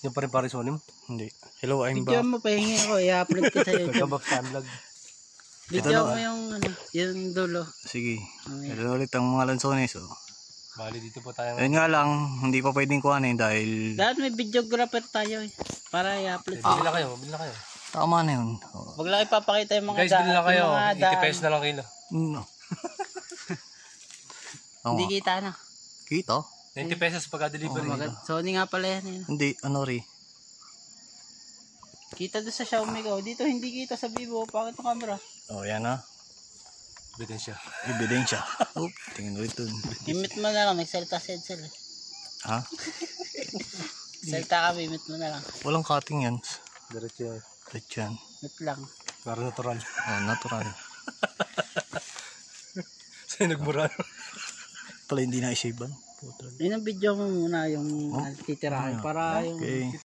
Yung pa rin pare Sony mo? Hindi. Hello, I'm Video back. mo, pahingi ako. I-upload ko sa YouTube. Kabak vlog. Video mo yung, yung dulo. Sige. Okay. Hello ulit ang mga lansones. Oh. Bali dito po tayo. Ayun nga lang, hindi pa pwedeng kuhanin dahil Dahil may videographer tayo eh. Para i-upload. Bili na kayo, bili na kayo. tama na yun. Oh. Wag lang ipapakita yung mga Guys, bili na kayo. 80 pesos na lang kilo. No. Hindi kita na. Kita? 90 pesos pagka-delivery. Sony nga pala yan. Eh. Hindi, ano rin. Kita doon sa Xiaomi ko. Dito hindi kita sa Vivo. Bakit ang camera? Oh, yan na. Ebidensya. Ebidensya. Oop, tingin ulit dun. Imit mo na lang. May salta sa Edsel eh. Ha? Salta kami, imit mo na lang. Walang cutting yan. Diretso yan. Diretso yan. Imit lang. Para natural. Oh, natural. Sa'yo nagmura. Pala hindi na-save. Putra. Yun ang video mo muna yung titirahin. Para yung Okay.